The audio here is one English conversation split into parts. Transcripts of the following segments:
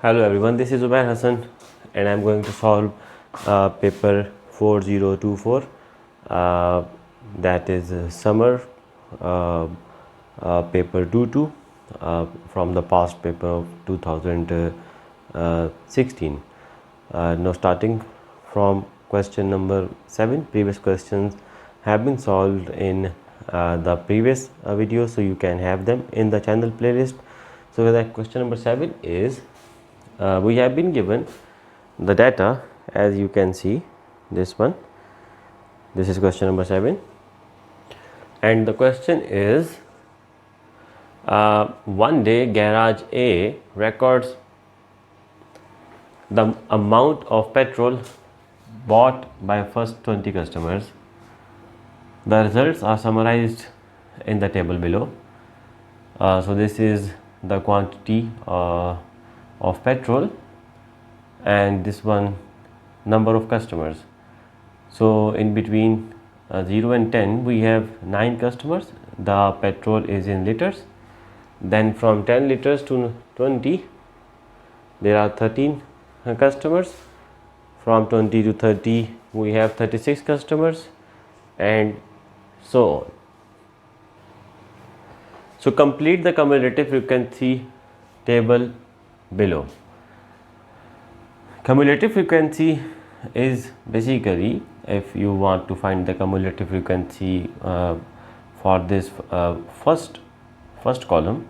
Hello everyone, this is Ubair Hassan and I am going to solve paper 4024, that is summer uh, paper 22 from the past paper of 2016. Now starting from question number 7, previous questions have been solved in the previous video, so you can have them in the channel playlist. So that question number 7 is, we have been given the data, as you can see, this is question number 7, and the question is, one day garage A records the amount of petrol bought by first 20 customers. The results are summarized in the table below. So this is the quantity of petrol, and this one number of customers. So in between 0 and 10 we have 9 customers. The petrol is in liters. Then from 10 liters to 20 there are 13 customers. From 20 to 30 we have 36 customers, and so on. So complete the cumulative frequency table below. Cumulative frequency is basically, if you want to find the cumulative frequency for this first column,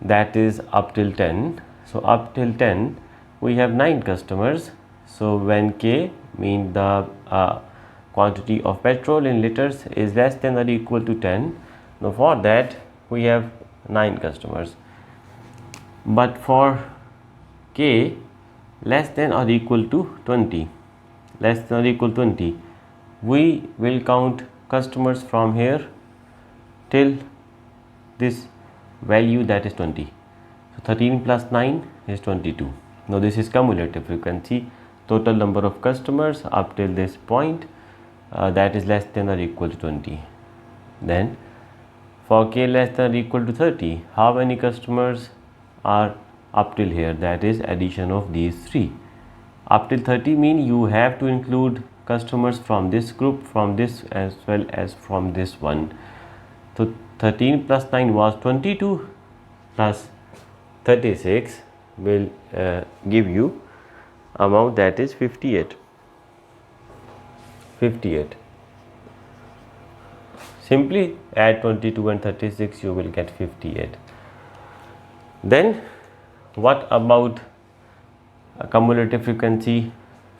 that is up till 10. So up till 10 we have 9 customers. So when K means the quantity of petrol in liters is less than or equal to 10, now for that we have 9 customers. But for K less than or equal to 20, we will count customers from here till this value, that is 20. So 13 plus 9 is 22. Now this is cumulative frequency, total number of customers up till this point, that is less than or equal to 20. Then for K less than or equal to 30, how many customers are up till here? That is addition of these 3. Up till 30 mean you have to include customers from this group, from this, as well as from this one. So 13 plus 9 was 22, plus 36 will give you amount, that is 58. Simply add 22 and 36, you will get 58. Then what about a cumulative frequency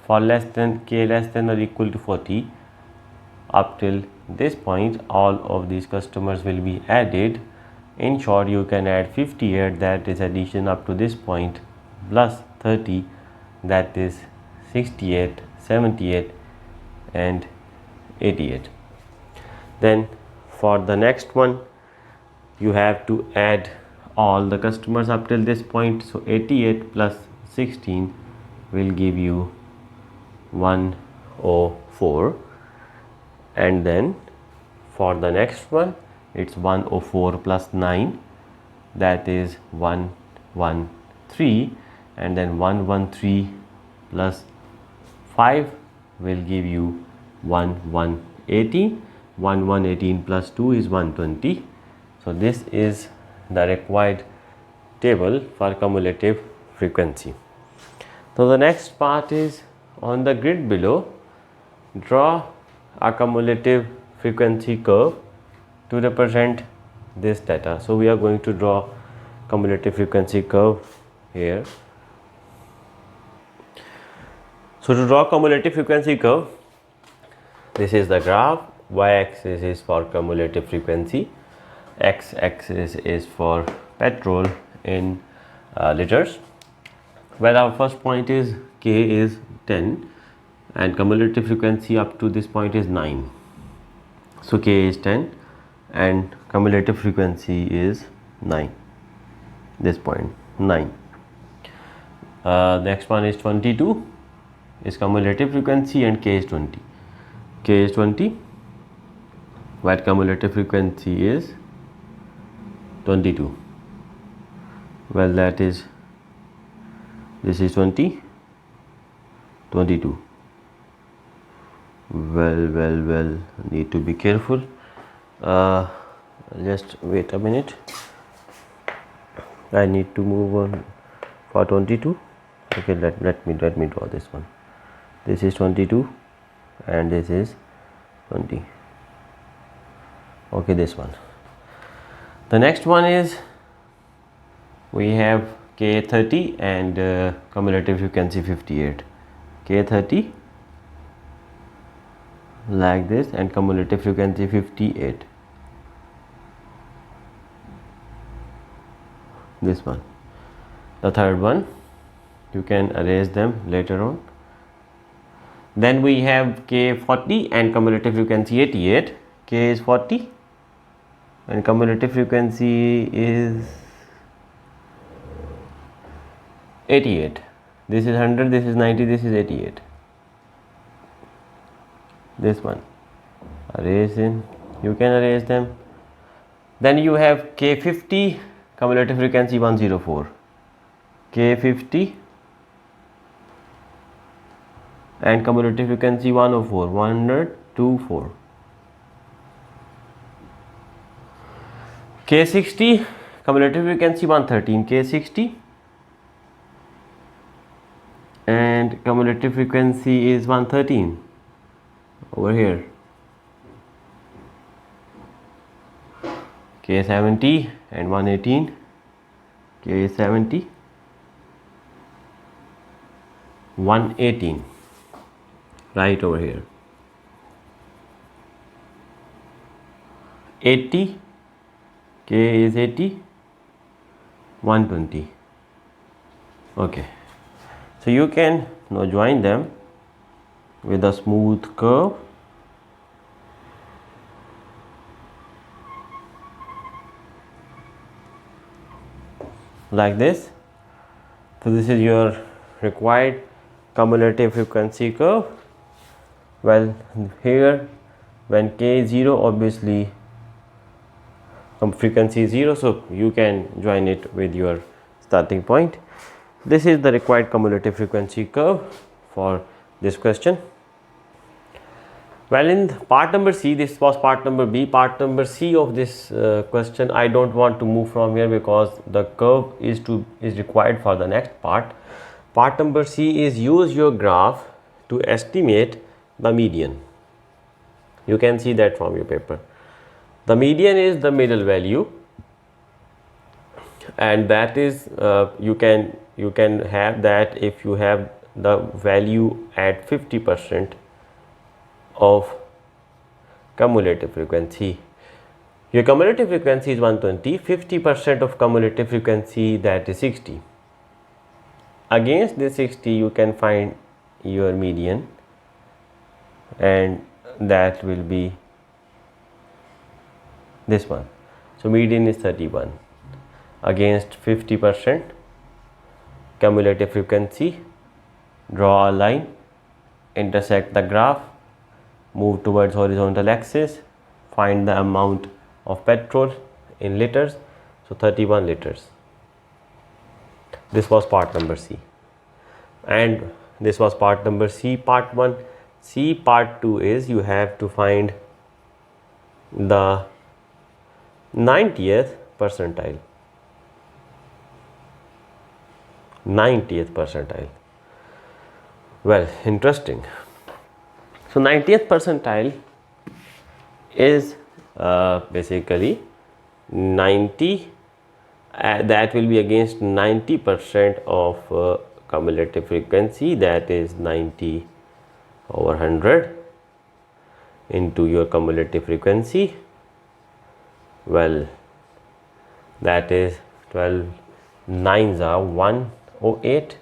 for K less than or equal to 40? Up till this point all of these customers will be added. In short, you can add 58, that is addition up to this point, plus 30, that is 68, 78 and 88. Then for the next one you have to add all the customers up till this point. So 88 plus 16 will give you 104, and then for the next one it's 104 plus 9, that is 113, and then 113 plus 5 will give you 1118. 1118 plus 2 is 120. So this is the required table for cumulative frequency. So the next part is on the grid below. Draw a cumulative frequency curve to represent this data. So we are going to draw cumulative frequency curve here. So to draw cumulative frequency curve, this is the graph. Y-axis is for cumulative frequency, x-axis is for petrol in liters. Well, our first point is K is 10 and cumulative frequency up to this point is 9. So K is 10 and cumulative frequency is 9. This point 9. Next one is 22 is cumulative frequency and K is 20. K is 20, but cumulative frequency is 22. Well, that is This is 20, 22. Well, need to be careful. Just wait a minute. I need to move on for 22. Okay, let me draw this one. This is 22 and this is 20. Okay, this one. The next one is we have K30 and cumulative frequency 58. K30 like this and cumulative frequency 58. This one. The third one, you can erase them later on. Then we have K40 and cumulative frequency 88. K is 40 and cumulative frequency is 88. This is 100, this is 90, this is 88. This one, erase in, you can erase them. Then you have K50, cumulative frequency 104. K50 and cumulative frequency 104, 124. K60, cumulative frequency 113. K60 and cumulative frequency is 113 over here. K70 and 118. K70, 118 right over here. 80, K is 80, 120. Okay, so you can now join them with a smooth curve. Like this. So this is your required cumulative frequency curve. Well, here when K is 0, obviously frequency is 0, so you can join it with your starting point. This is the required cumulative frequency curve for this question. Well, in part number C, this was part number B. Part number C of this question, I don't want to move from here because the curve is required for the next part. Part number C is use your graph to estimate the median. You can see that from your paper. The median is the middle value, and that is you can have that if you have the value at 50% of cumulative frequency. Your cumulative frequency is 120, 50% of cumulative frequency, that is 60. Against this 60 you can find your median, and that will be this one. So median is 31 against 50% cumulative frequency. Draw a line, intersect the graph, move towards horizontal axis, find the amount of petrol in liters. So 31 liters. This was part number C, and this was part number C, part 1. C, part 2 is you have to find the 90th percentile. 90th percentile. Well, interesting. So 90th percentile is basically 90, that will be against 90% of cumulative frequency, that is 90 over 100 into your cumulative frequency. Well, that is 12 nines are 108.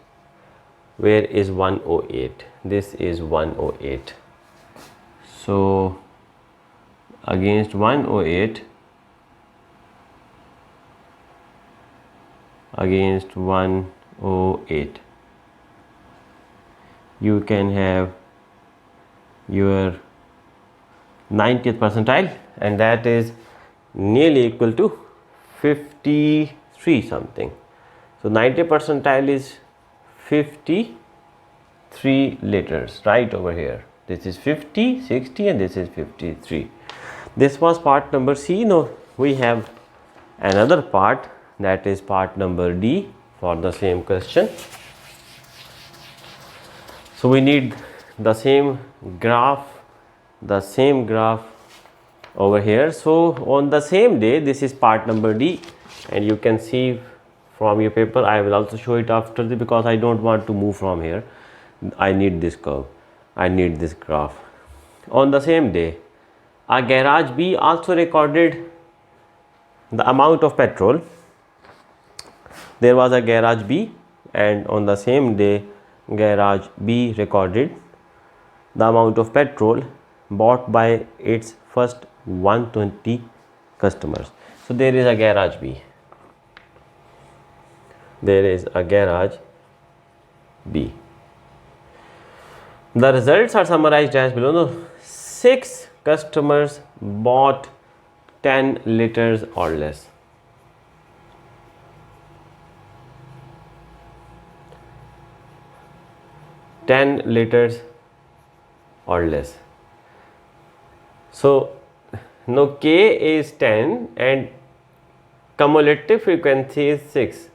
Where is 108? This is 108. So against 108, you can have your 90th percentile, and that is nearly equal to 53 something. So 90 percentile is 53 liters right over here. This is 50, 60 and this is 53. This was part number C. Now we have another part, that is part number D for the same question. So we need the same graph over here. So on the same day, this is part number D, and you can see from your paper. I will also show it after this because I don't want to move from here. I need this curve, I need this graph. On the same day, a garage B also recorded the amount of petrol. There was a garage B, and on the same day garage B recorded the amount of petrol bought by its first 120 customers. So there is a garage B. There is a garage B. The results are summarized as below. No, 6 customers bought 10 liters or less. $10 liters or less. So now K is 10 and cumulative frequency is 6.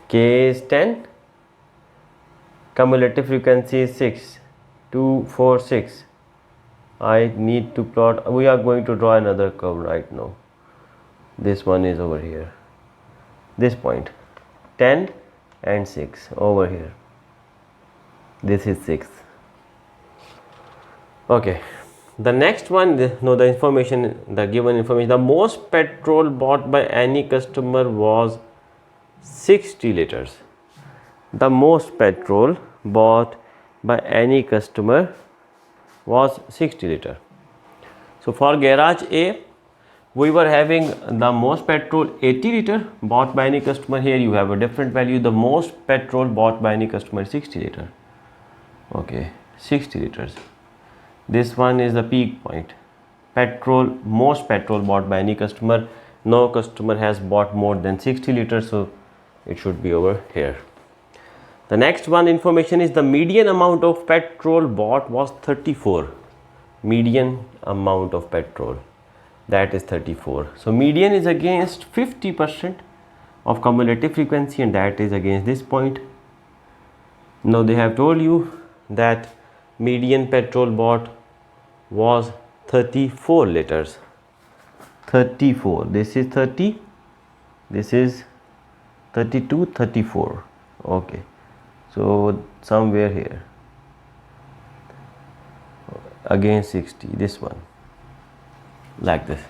K is 10, cumulative frequency is 6. 2, 4, 6. I need to plot. We are going to draw another curve right now. This one is over here. This point 10 and 6 over here. This is 6. Okay. The next one, the information, the given information, the most petrol bought by any customer was 60 liters. The most petrol bought by any customer was 60 liters. So for garage A, we were having the most petrol 80 liters bought by any customer. Here you have a different value. The most petrol bought by any customer is 60 liters. Okay, 60 liters. This one is the peak point. Most petrol bought by any customer. No customer has bought more than 60 liters, so it should be over here. The next one information is the median amount of petrol bought was 34. Median amount of petrol, that is 34. So median is against 50% of cumulative frequency, and that is against this point. Now they have told you that median petrol bought was 34 liters. 34. This is 30. This is 32, 34. Okay. So somewhere here against 60, this one, like this,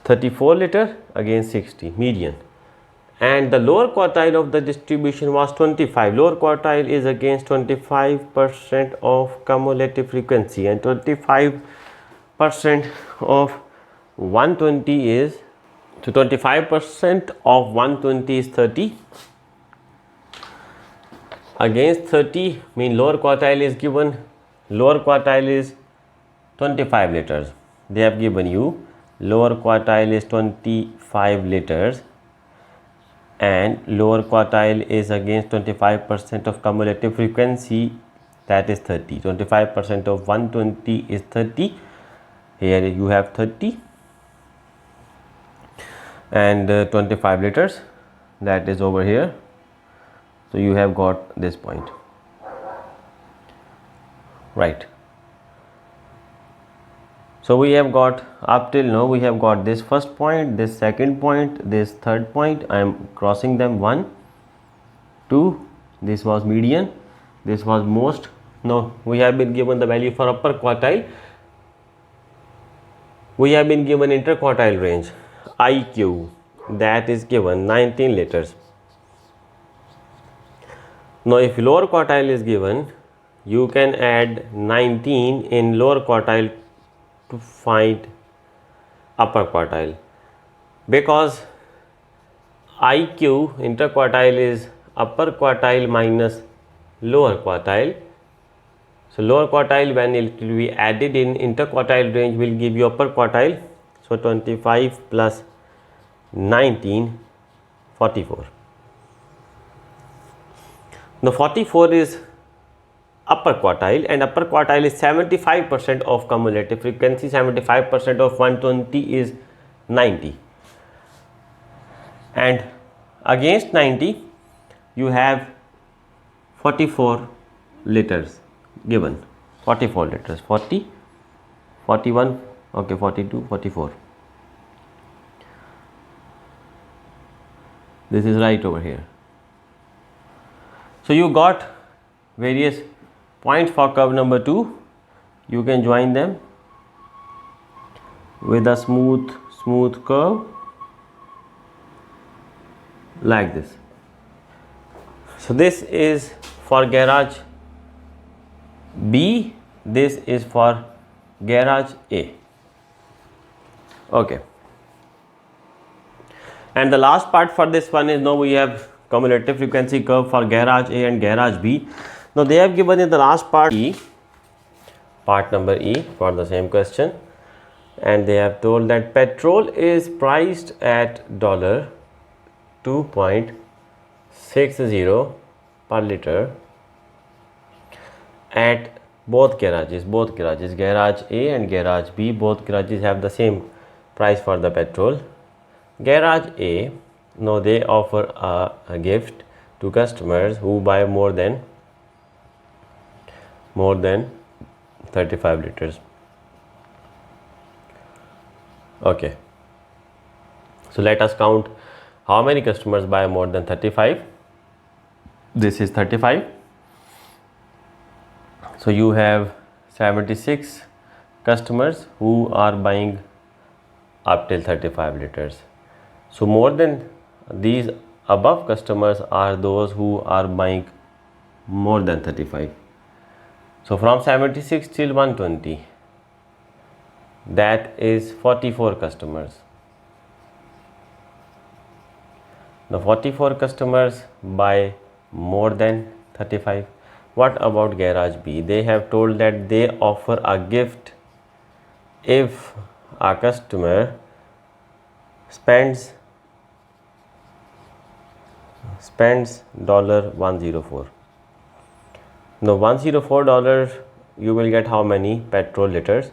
34 liter against 60 median, and the lower quartile of the distribution was 25. Lower quartile is against 25% of cumulative frequency, and 25% of 120 is, so 25% of 120 is 30. Against 30 mean lower quartile is given. Lower quartile is 25 liters. They have given you lower quartile is 25 liters, and lower quartile is against 25% of cumulative frequency, that is 30. 25% of 120 is 30. Here you have 30 and 25 liters, that is over here. So you have got this point, right? So we have got, up till now we have got this first point, this second point, this third point. I am crossing them. 1, 2. This was median, this was most. Now we have been given the value for upper quartile. We have been given interquartile range, IQ, that is given 19 liters. Now if lower quartile is given, you can add 19 in lower quartile to find upper quartile, because IQ interquartile is upper quartile minus lower quartile. So lower quartile, when it will be added in interquartile range, will give you upper quartile. So 25 plus 19, 44. Now 44 is upper quartile, and upper quartile is 75% of cumulative frequency. 75% of 120 is 90, and against 90 you have 44 liters given. 44 liters, 40, 41, okay, 42, 44. This is right over here. So you got various points for curve number 2. You can join them with a smooth curve like this. So this is for garage B, this is for garage A. Okay. And the last part for this one is, now we have cumulative frequency curve for garage A and garage B. Now they have given in the last part E, part number E for the same question, and they have told that petrol is priced at $2.60 per liter at both garages, garage A and garage B. Both garages have the same price for the petrol. Garage A, now they offer a gift to customers who buy more than 35 liters. Okay, so let us count how many customers buy more than 35. This is 35. So you have 76 customers who are buying up till 35 liters. So more than these above customers are those who are buying more than 35. So from 76 till 120, that is 44 customers. The 44 customers buy more than 35. What about garage B? They have told that they offer a gift if a customer spends $104. Now $104, you will get how many petrol liters?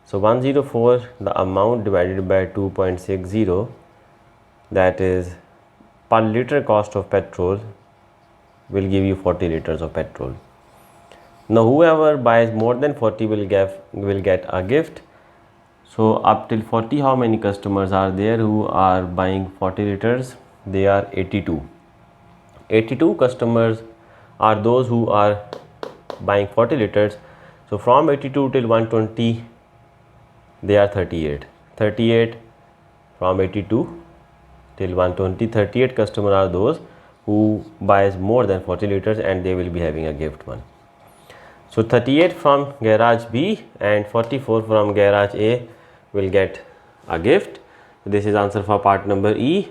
So 104, the amount divided by 2.60, that is per liter cost of petrol, will give you 40 liters of petrol. Now whoever buys more than 40 will get a gift. So up till 40, how many customers are there who are buying 40 liters? They are 82. 82 customers are those who are buying 40 liters. So from 82 till 120, they are 38. 38 from 82 till 120, 38 customers are those who buys more than 40 liters, and they will be having a gift one. So 38 from garage B and 44 from garage A will get a gift. This is answer for part number E.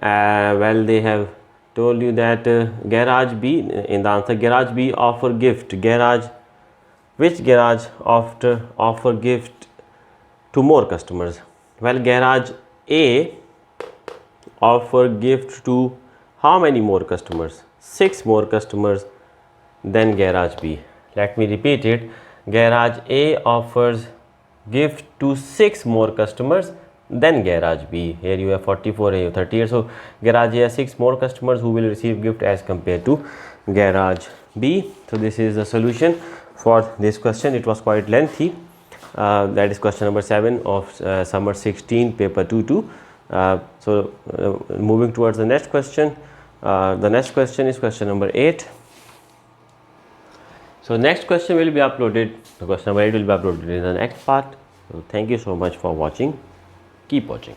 Well, they have told you that garage B, in the answer, garage B offer gift. Which garage offer gift to more customers? Well, garage A offer gift to how many more customers? 6 more customers than garage B. Let me repeat it. Garage A offers gift to 6 more customers than garage B. Here you have 44, here you have 38. So garage A has 6 more customers who will receive gift as compared to garage B. So this is the solution for this question. It was quite lengthy. That is question number 7 of summer 16 paper 2-2. Moving towards the next question. The next question is question number 8. So next question will be uploaded, question number 8 will be uploaded in the next part. So thank you so much for watching. Keep watching.